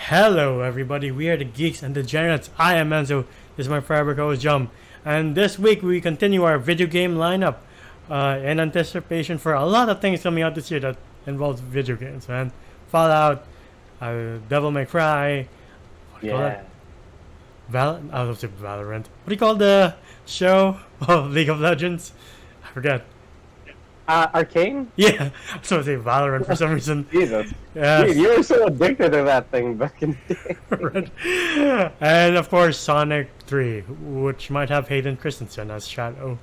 Hello, everybody. We are the Geeks and Degenerates. I am Enzo. This is my forever co-host, Jum. And this week we continue our video game lineup in anticipation for a lot of things coming out this year that involves video games, man. Fallout, Devil May Cry. Yeah. I was say Valorant. What do you call the show of League of Legends? I forget. Arcane? Yeah, I was going to say Valorant for some reason. Jesus. Yes. Dude, you were so addicted to that thing back in the day. Right. And of course, Sonic 3, which might have Hayden Christensen as Shadow.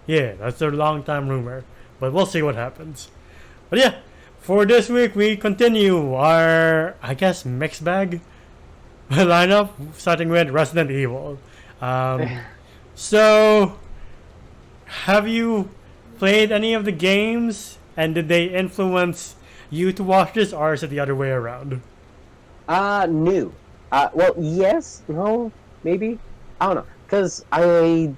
Yeah, that's a long time rumor, but we'll see what happens. But yeah, for this week, we continue our, I guess, mixed bag lineup, starting with Resident Evil. So, have you played any of the games, and did they influence you to watch this, or is it the other way around? New. Well, yes, no, maybe. I don't know. Because when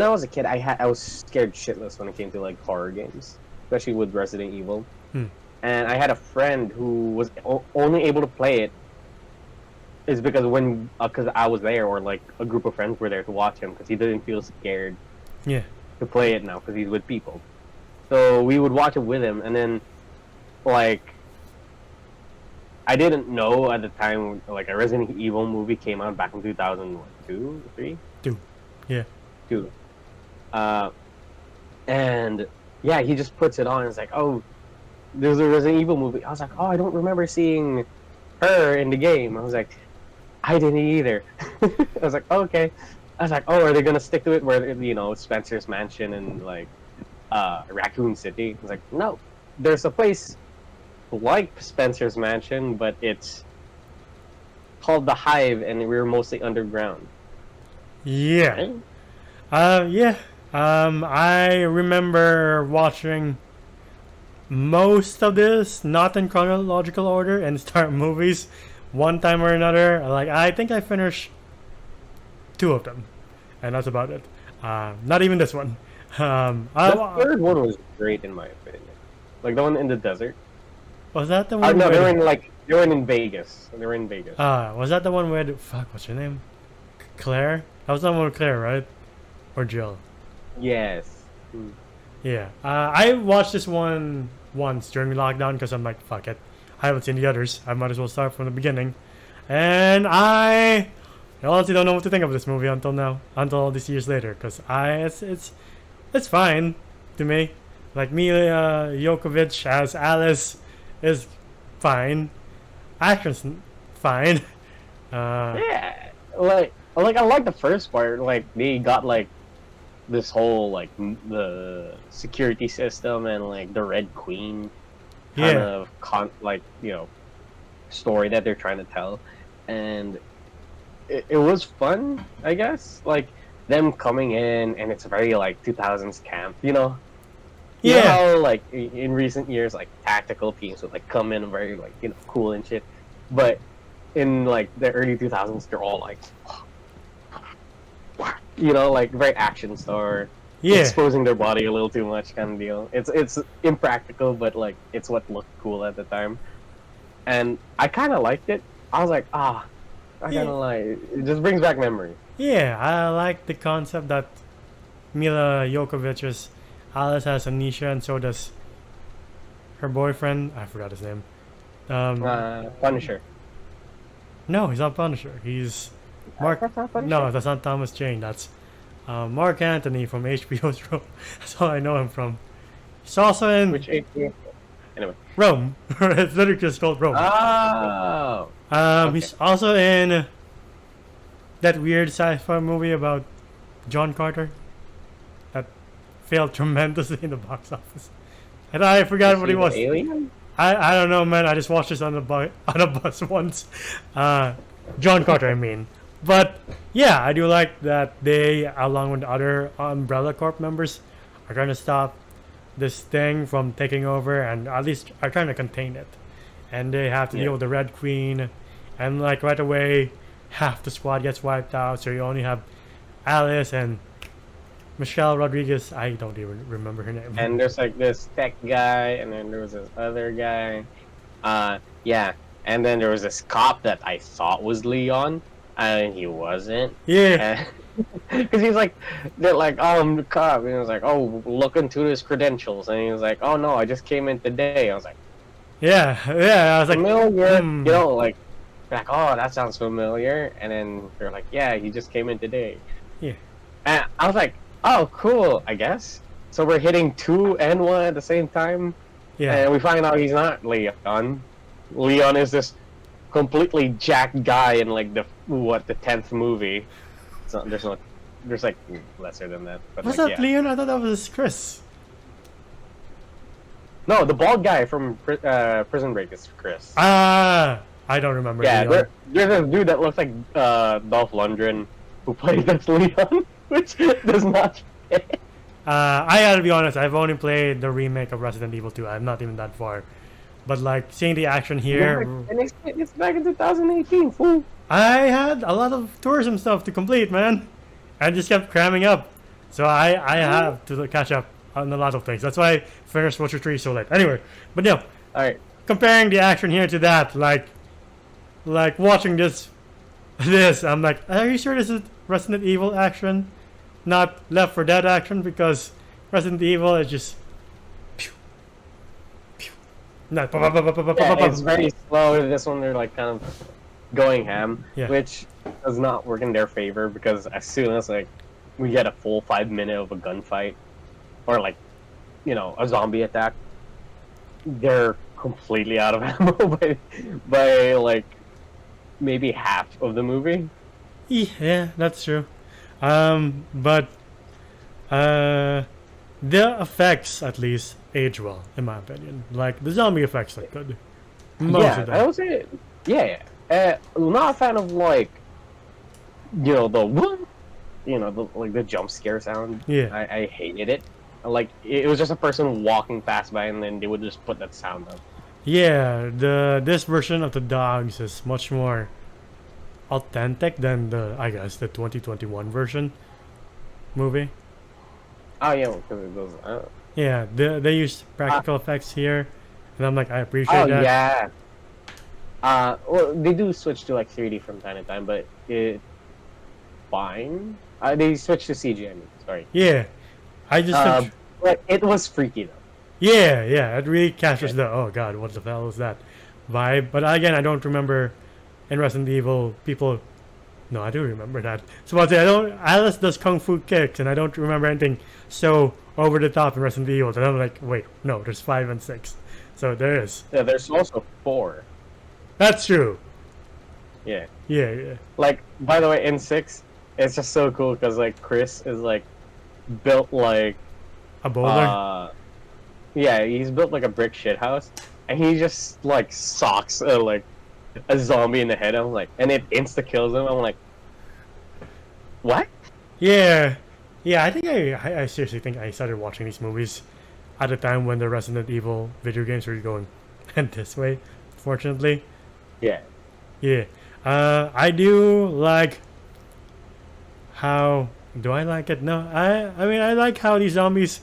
I was a kid, I was scared shitless when it came to, like, horror games. Especially with Resident Evil. And I had a friend who was only able to play it is because because I was there, or, like, a group of friends were there to watch him, because he didn't feel scared. Yeah. To play it now because he's with people. So we would watch it with him, and then, like, I didn't know at the time, like, a Resident Evil movie came out back in 2002, 3? 2. Yeah. 2. And, yeah, he just puts it on, and it's like, oh, there's a Resident Evil movie. I was like, oh, I don't remember seeing her in the game. I was like, I didn't either. I was like, oh, okay. I was like, oh, are they gonna stick to it where, you know, Spencer's Mansion and, like, Raccoon City? I was like, no. There's a place like Spencer's Mansion, but it's called The Hive, and we're mostly underground. Yeah. Right? Yeah. I remember watching most of this, not in chronological order, and start movies one time or another. Like, I think I finished 2 of them, and that's about it. Not even this one. The third one was great in my opinion. Like the one in the desert. Was that the one? No, they were in Vegas. They were in Vegas. Was that the one with what's her name? Claire? That was the one with Claire, right? Or Jill? Yes. Yeah. I watched this one once during lockdown because I'm like, fuck it. I haven't seen the others. I might as well start from the beginning. And I honestly don't know what to think of this movie until now, until all these years later, because it's fine to me. Like, Mila Jokovic as Alice is fine. Action's fine. Yeah, like I like the first part. Like they got like this whole like the security system and like the Red Queen kind of like, you know, story that they're trying to tell, and it was fun, I guess. Like them coming in, and it's very like 2000s camp, you know. You know how, like in recent years, like tactical teams would like come in very like, you know, cool and shit, but in like the early 2000s, they're all like, you know, like very action star, exposing their body a little too much kind of deal. It's impractical, but like it's what looked cool at the time, and I kind of liked it. I was like, I kind of like it. Just brings back memories. Yeah, I like the concept that Mila Jokovic's Alice has amnesia, and so does her boyfriend. I forgot his name. Punisher. No, he's not Punisher. He's Mark. That's not Punisher? No, that's not Thomas Jane. That's Mark Anthony from HBO's Rome. That's all I know him from. He's also in Which HBO? Anyway. Rome. It's literally just called Rome. Oh. He's also in that weird sci-fi movie about John Carter that failed tremendously in the box office. And I forgot what he was. Alien? I don't know, man. I just watched this on a bus once. John Carter, I mean. But yeah, I do like that they, along with other Umbrella Corp members, are trying to stop this thing from taking over, and at least are trying to contain it. And they have to deal with the Red Queen, and like right away, half the squad gets wiped out. So you only have Alice and Michelle Rodriguez. I don't even remember her name. And there's like this tech guy, and then there was this other guy. Yeah, And then there was this cop that I thought was Leon, and he wasn't. Yeah. Because he's like, they're like, oh, I'm the cop. And he was like, oh, look into his credentials. And he was like, oh, no, I just came in today. I was like, Yeah. I was like, familiar. hmm. You know, like, oh, that sounds familiar. And then they're like, yeah, he just came in today. Yeah. And I was like, oh, cool, I guess. So we're hitting 2 and 1 at the same time. Yeah. And we find out he's not Leon. Leon is this completely jacked guy in like the 10th movie. So there's like lesser than that. But Was like, that yeah. Leon? I thought that was Chris. No, the bald guy from Prison Break is Chris. Ah, I don't remember. Yeah, Leon. there's a dude that looks like Dolph Lundgren who plays as Leon, which does not fit. I gotta be honest. I've only played the remake of Resident Evil 2. I'm not even that far, but like seeing the action here, And it's back in 2018, fool. I had a lot of tourism stuff to complete, man. I just kept cramming up, so I have to catch up on a lot of things. That's why I finished Witcher 3 so late. Anyway, but no, Alright. comparing the action here to that, like watching this, I'm like, are you sure this is Resident Evil action, not Left 4 Dead action? Because Resident Evil is just, pew, pew, not, Yeah, it's very slow. This one they're like kind of going ham, Yeah. which does not work in their favor because as soon as like we get a full 5 minute of a gunfight or like a zombie attack, they're completely out of ammo by like maybe half of the movie. Yeah, that's true. But the effects at least age well, in my opinion. Like the zombie effects look good. Most Yeah, of I them. would say not a fan of like the what the jump scare sound. Yeah. I hated it. Like it was just a person walking past by and then they would just put that sound up. Yeah, this version of the dogs is much more authentic than the 2021 version movie. Oh yeah, because it goes. Yeah, they used practical effects here, and I'm like, I appreciate that. Yeah. Well, they do switch to like 3D from time to time, but it's fine. They switch to CG. I mean, sorry. Yeah, I just But it was freaky though. yeah, it really captures the oh god, what the hell is that vibe. But again, I don't remember in Resident Evil people. No, I do remember that. So I'll say Alice does kung fu kicks, and I don't remember anything so over the top in Resident Evil. And I'm like, wait, no, there's 5 and 6, so there is. Yeah, there's also 4. That's true. Yeah. Yeah. Like, by the way, in 6, it's just so cool because like Chris is like built like A boulder. yeah, he's built like a brick shit house, and he just like socks like a zombie in the head. I'm like, and it insta kills him. I'm like, what? Yeah. I think I seriously think I started watching these movies at a time when the Resident Evil video games were going this way. Fortunately. Yeah. Yeah. I do like how do I like it? No, I mean I like how these zombies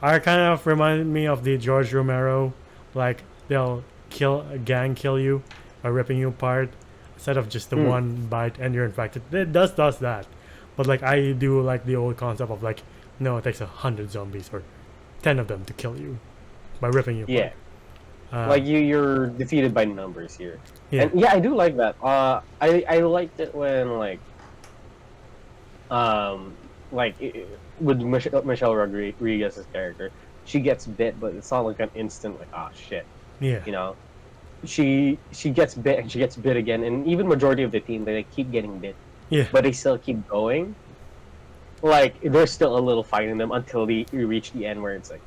are kind of remind me of the George Romero, like they'll gang kill you by ripping you apart instead of just the one bite and you're infected. It does that, but like I do like the old concept of like no, it takes 100 zombies or 10 of them to kill you by ripping you apart. Yeah. Like you're defeated by numbers here. Yeah. And yeah, I do like that. I liked it when with Michelle Rodriguez's character, she gets bit, but it's not like an instant like shit. Yeah. You know, she gets bit and she gets bit again, and even majority of the team they keep getting bit. Yeah. But they still keep going. Like there's still a little fight in them until we reach the end where it's like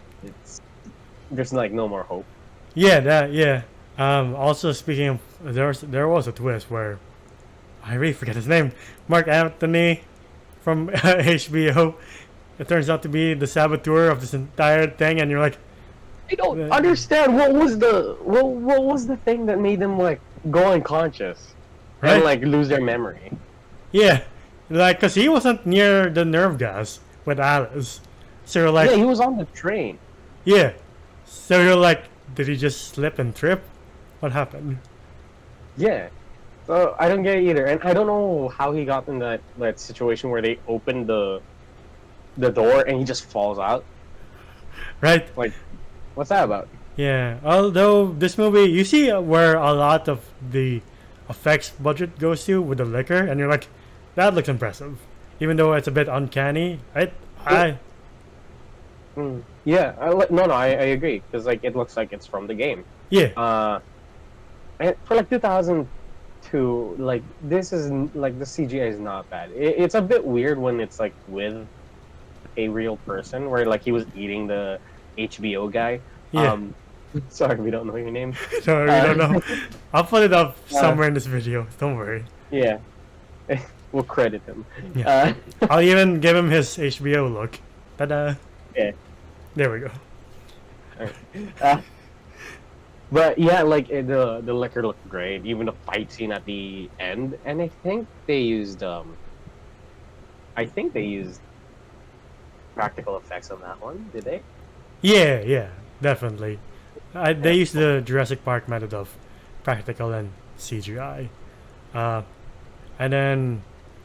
there's like no more hope. Yeah. Also speaking of, there was a twist where I really forget his name. Mark Anthony from HBO. It turns out to be the saboteur of this entire thing, and you're like, I don't understand what was the thing that made them like go unconscious Right. and like lose their memory. yeah, like because he wasn't near the nerve gas with Alice, so you're like, Yeah, he was on the train. yeah. So you're like, did he just slip and trip? What happened? Yeah. So I don't get it either, and I don't know how he got in that situation where they opened the door and he just falls out. Right? Like, what's that about? Yeah. Although this movie, you see where a lot of the effects budget goes to with the liquor, and you're like, that looks impressive, even though it's a bit uncanny. I Yeah. I agree because like it looks like it's from the game. yeah. And for like 2002, like this is like the CGI is not bad. It's a bit weird when it's like with a real person, where like he was eating the HBO guy. Yeah. Sorry, we don't know your name. No, we don't know. I'll put it up somewhere in this video. Don't worry. Yeah, we'll credit him. Yeah. I'll even give him his HBO look. Ta-da. Yeah. There we go. But yeah, like the liquor looked great. Even the fight scene at the end, and I think they used practical effects on that one. Did they? Yeah, definitely. They used the Jurassic Park method of practical and CGI. And then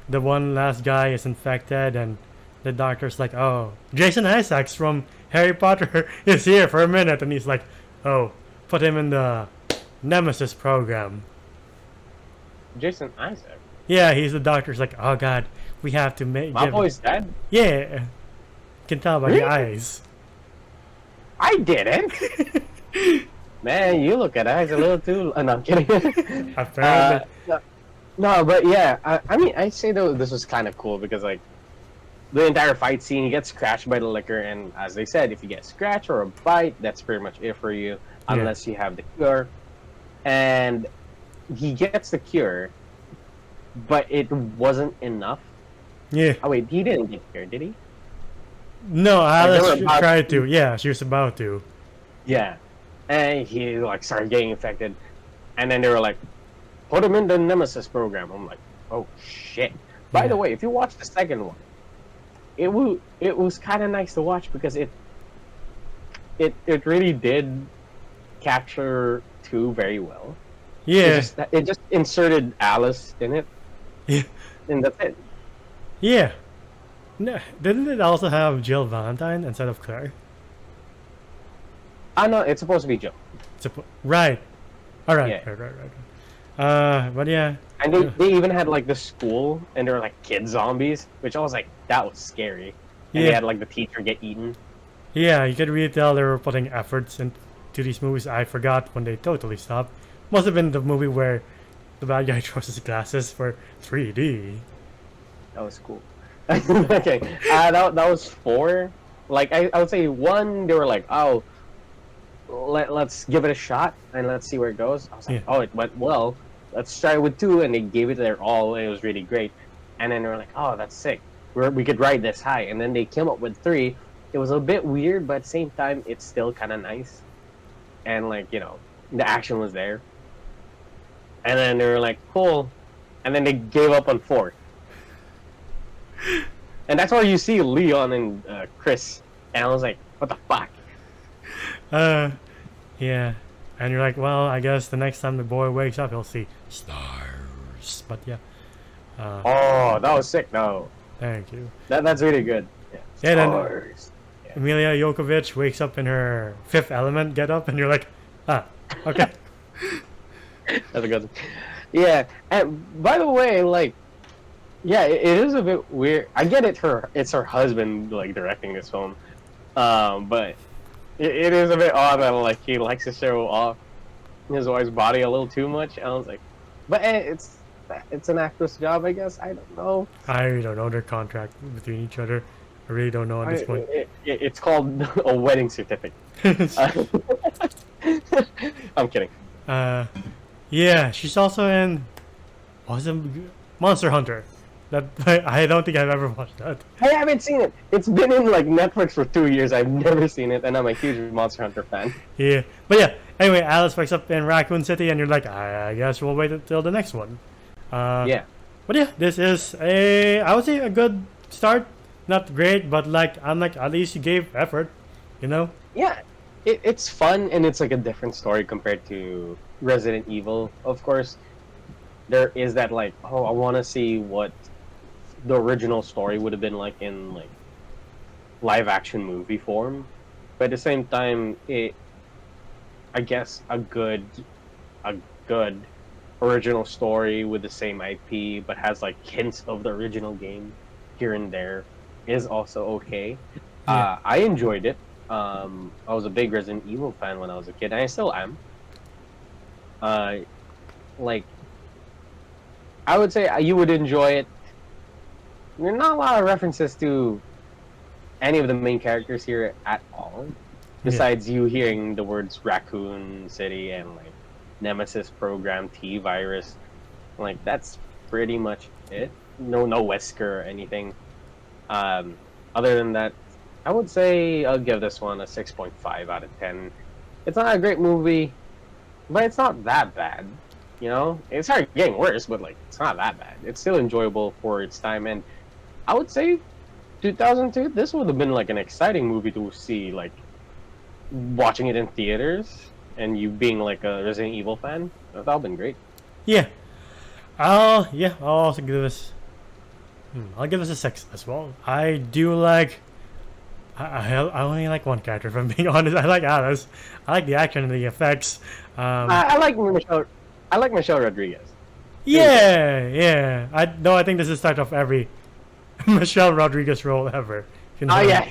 the one last guy is infected, and the doctor's like, "Oh, Jason Isaacs from Harry Potter is here for a minute," and he's like, "Oh, put him in the Nemesis program." Jason Isaac. Yeah, he's the doctor's like, "Oh God, we have to make." My boy's dead. Yeah, you can tell by Really? the eyes. I didn't. Man, you look at eyes a little too. No, I'm kidding. Apparently. No, but yeah, I mean, I say though this was kind of cool because like the entire fight scene, he gets scratched by the liquor, and as they said, if you get a scratch or a bite, that's pretty much it for you, unless you have the cure. And he gets the cure, but it wasn't enough. Yeah. Oh wait, he didn't get the cure, did he? No, they were Alice about tried to. Yeah, she was about to. Yeah, and he like started getting infected, and then they were like, "Put him in the Nemesis program." I'm like, "Oh shit!" By Yeah. the way, if you watch the second one, it was kind of nice to watch because it really did capture 2 very well. Yeah. It just inserted Alice in it, Yeah. and that's it. Yeah. No, didn't it also have Jill Valentine instead of Claire? I know it's supposed to be Joe, Right. All right. Yeah. Right. But yeah. and they even had like the school, and they were like kid zombies, which I was like, that was scary. And Yeah. they had like the teacher get eaten. Yeah, you could really tell they were putting efforts into these movies. I forgot when they totally stopped. Must have been the movie where the bad guy throws his glasses for 3D. That was cool. Okay, that was 4. Like I would say 1, they were like, oh, let's give it a shot and let's see where it goes. I was like, Yeah. oh, it went well. Let's try with 2, and they gave it their all. And it was really great. And then they were like, oh, that's sick. We could ride this high. And then they came up with 3. It was a bit weird, but at the same time, it's still kind of nice. And like the action was there. And then they were like, cool. And then they gave up on 4. And that's why you see Leon and Chris. And I was like, what the fuck? Yeah. And you're like, well, I guess the next time the boy wakes up, he'll see stars. But yeah. Oh, that was sick. No, Thank you. that's really good. Yeah, Yeah, then stars. Emilia Jokovic wakes up in her Fifth Element get up, and you're like, okay. That's a good one. Yeah, and by the way, like, yeah, it is a bit weird. I get it. It's her husband like directing this film, but it is a bit odd that like he likes to show off his wife's body a little too much. And I was like, but it's an actress job, I guess. I don't know. I don't know their contract between each other. I really don't know at this point. It's called a wedding certificate. I'm kidding. Yeah, she's also in Monster Hunter. That I don't think I've ever watched that. I haven't seen it. It's been in like Netflix for 2 years. I've never seen it, and I'm a huge Monster Hunter fan. Yeah, but yeah. Anyway, Alice wakes up in Raccoon City, and you're like, I guess we'll wait until the next one. Yeah. But yeah, this is I would say a good start. Not great, but like I'm like at least you gave effort, Yeah, it's fun, and it's like a different story compared to Resident Evil, of course. there is that like, oh, I want to see what the original story would have been like in like live action movie form, but at the same time, I guess a good original story with the same IP but has like hints of the original game here and there is also okay. Yeah. I enjoyed it. I was a big Resident Evil fan when I was a kid, and I still am. Uh, like I would say you would enjoy it. There are not a lot of references to any of the main characters here at all, besides you hearing the words Raccoon City and like Nemesis Program, T Virus. Like that's pretty much it. No Wesker or anything. Other than that, I would say I'll give this one a 6.5 out of 10. It's not a great movie, but it's not that bad. You know, it started getting worse, but like it's not that bad. It's still enjoyable for its time, and I would say 2002. This would have been like an exciting movie to see, like watching it in theaters, and you being like a Resident Evil fan. That would have been great. Yeah. I'll also give this. I'll give this a 6 as well. I do like. I only like one character, if I'm being honest. I like Alice. I like the action and the effects. I like Michelle. I like Michelle Rodriguez. Yeah. I think this is the start of every Michelle Rodriguez role ever. You know? Oh yeah,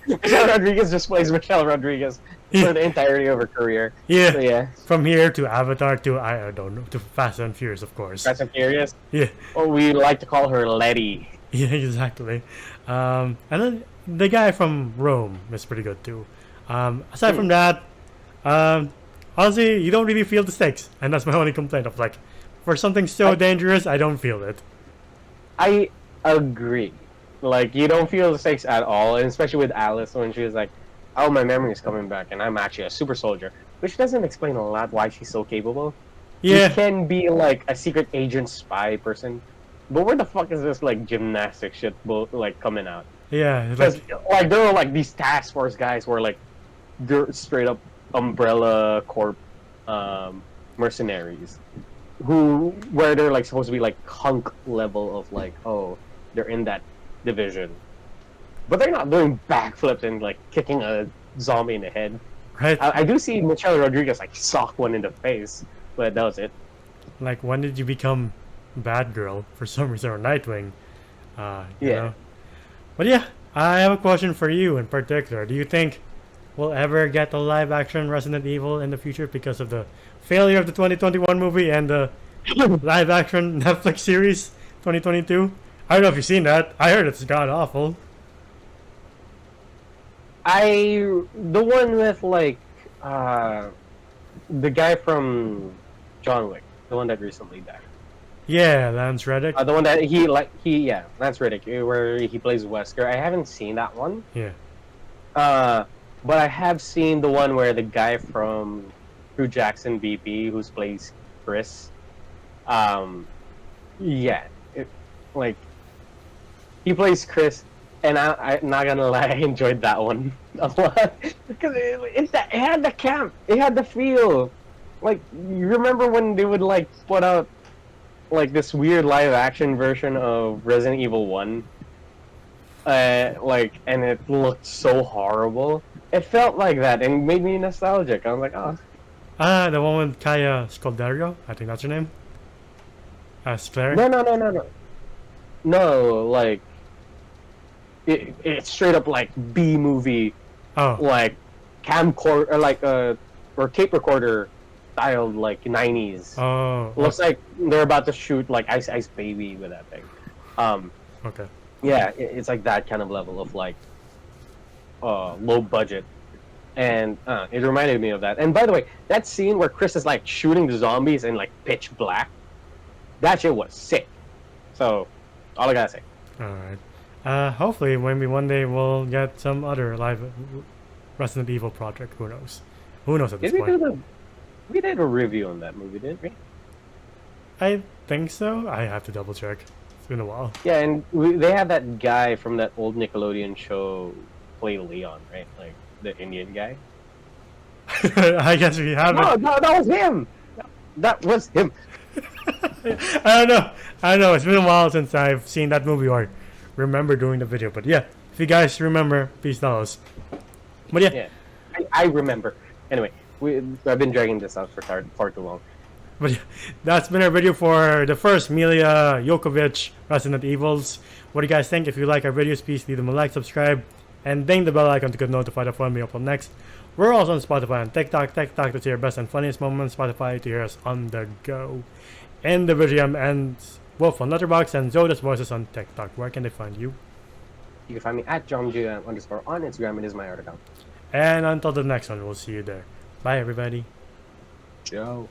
Michelle Rodriguez just plays Michelle Rodriguez for the entirety of her career. Yeah. So, yeah. From here to Avatar to I don't know to Fast and Furious, of course. Fast and Furious. Yeah. Or we like to call her Letty. Yeah, exactly. And then the guy from Rome is pretty good too. Aside from that, honestly, you don't really feel the stakes, and that's my only complaint. Of like, for something so dangerous, I don't feel it. I agree. Like you don't feel the stakes at all, and especially with Alice when she was like, "Oh, my memory is coming back, and I'm actually a super soldier," which doesn't explain a lot why she's so capable. Yeah. She can be like a secret agent spy person, but where the fuck is this like gymnastic shit like coming out? Yeah. Because like there were like these task force guys who are like they're straight up Umbrella Corp mercenaries where they're like supposed to be like hunk level of like, oh, they're in that division, but they're not doing backflips and like kicking a zombie in the head. Right. I do see Michelle Rodriguez like sock one in the face, but that was it. Like, when did you become Batgirl for some reason, or Nightwing? You Yeah. know? But yeah, I have a question for you in particular. Do you think we'll ever get a live action Resident Evil in the future because of the failure of the 2021 movie and the live action Netflix series 2022? I don't know if you've seen that. I heard it's god awful. The one with like the guy from John Wick, the one that recently died. Yeah, Lance Reddick. The one that Lance Reddick, where he plays Wesker. I haven't seen that one. Yeah. But I have seen the one where the guy from True Jackson BP, who plays Chris. Like he plays Chris, and I'm not gonna lie, I enjoyed that one a lot because it had the camp, it had the feel. Like you remember when they would like put out like this weird live action version of Resident Evil 1, like, and it looked so horrible. It felt like that and made me nostalgic. I was like, oh. The one with Kaya Scodelario, I think that's her name. Claire? No, like it's straight up like B movie, like camcorder or like or tape recorder styled like 90s. Oh, looks like they're about to shoot like Ice Ice Baby with that thing. Okay. Yeah, it's like that kind of level of like low budget, and it reminded me of that. And by the way, that scene where Chris is like shooting the zombies in like pitch black, that shit was sick. So, all I gotta say. All right. Hopefully, maybe one day we'll get some other live Resident Evil project. Who knows? Who knows at this point? We did a review on that movie, didn't we? I think so. I have to double check. It's been a while. Yeah, and they had that guy from that old Nickelodeon show play Leon, right? Like the Indian guy. I guess we have No, that was him. That was him. I don't know. I don't know. It's been a while since I've seen that movie or remember doing the video. But yeah, if you guys remember, please tell us. But yeah, Yeah, I remember. Anyway, I've been dragging this out for far too long. but yeah, that's been our video for the first Milia Jokovic Resident Evils. What do you guys think? If you like our videos, please leave them a like, subscribe, and ding the bell icon to get notified of when we upload next. We're also on Spotify and TikTok. TikTok to see your best and funniest moments. Spotify to hear us on the go. And the video ends Wolf on Letterboxd and Zoda's Voices on TikTok. Where can they find you? You can find me at JohnJ_on Instagram. It is my art account. And until the next one, we'll see you there. Bye, everybody. Ciao.